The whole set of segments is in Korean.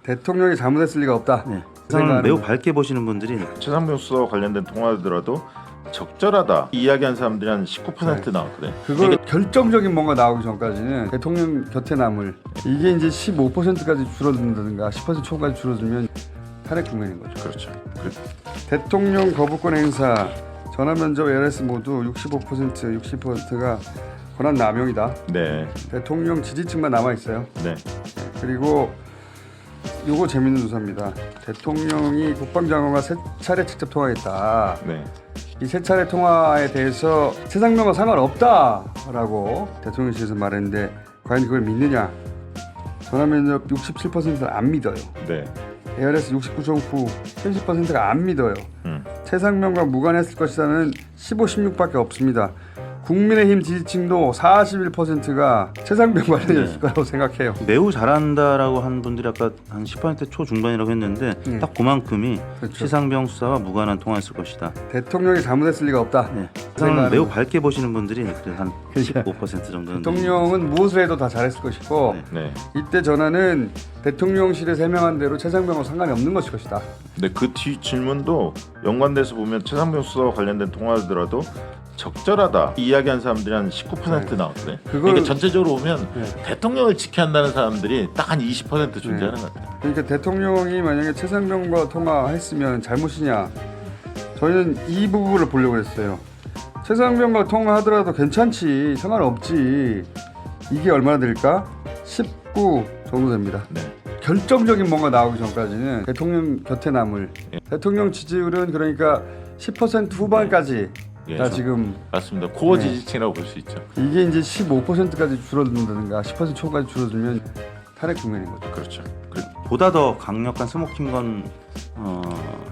대통령이 잘못했을 리가 없다. 네. 세상을 매우 밝게 보시는 분들이 최상병 수사와 관련된 통화더라도 적절하다 이야기한 사람들이 한 19% 나왔거든요. 그걸 결정적인 뭔가 나오기 전까지는 대통령 곁에 남을 이게 이제 15%까지 줄어든다든가 10% 초까지 줄어들면 탄핵 국면인 거죠. 그렇죠. 대통령 거부권 행사, 전화 면접, LS 모두 60%가 권한 남용이다. 네. 대통령 지지층만 남아 있어요. 네. 그리고 요거 재밌는 조사입니다. 대통령이 국방장관과 3차례 직접 통화했다. 네. 이 3차례 통화에 대해서 최상병과 상관없다라고 대통령실에서 말했는데 과연 그걸 믿느냐? 전화면접 67%는 안 믿어요. 네. ARS 69.9, 30%가 안 믿어요. 최상병과 무관했을 것이라는 15, 16밖에 없습니다. 국민의힘 지지층도 41%가 최상병 관련이었을 거라고 생각해요. 매우 잘한다라고 한 분들이 아까 한 10% 초중반이라고 했는데 딱 그만큼이 그렇죠. 최상병 수사와 무관한 통화였을 것이다. 대통령이 잘못했을 리가 없다. 네. 세상을 매우 밝게 보시는 분들이 한 그러니까 15% 정도는 대통령은 무엇을 해도 다 잘했을 것이고 네. 이때 전화는 대통령실에 세명한 대로 최상병과 상관이 없는 것일 것이다. 근데 그 뒤 질문도 연관돼서 보면 최상병 수사와 관련된 통화더라도 적절하다 이야기한 사람들이 한 19% 나왔거든요. 그러니까 전체적으로 보면 대통령을 지켜야 한다는 사람들이 딱 한 20% 존재하는 것 같아요. 그러니까 대통령이 만약에 최상병과 통화했으면 잘못이냐? 저희는 이 부분을 보려고 했어요. 최상병과 통화하더라도 괜찮지, 상관없지. 이게 얼마나 될까? 19 정도 됩니다. 네. 결정적인 뭔가 나오기 전까지는 대통령 곁에 남을 대통령 지지율은 그러니까 10% 후반까지 다 지금 맞습니다. 코어 지지층이라고 볼 수 있죠. 이게 이제 15%까지 줄어든다든가 10% 초까지 줄어들면 탄핵 국면인 거죠. 그렇죠. 보다 더 강력한 스모킹건에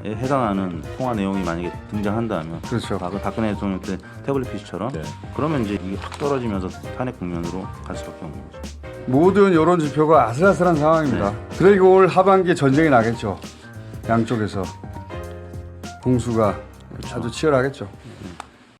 해당하는 통화 내용이 만약에 등장한다면 그렇죠. 박근혜 대통령 때 태블릿 PC처럼 네. 그러면 이제 이게 확 떨어지면서 탄핵 국면으로 갈 수밖에 없는 거죠. 모든 여론 지표가 아슬아슬한 상황입니다. 그리고 올 하반기에 전쟁이 나겠죠. 양쪽에서 공수가 아주 치열하겠죠.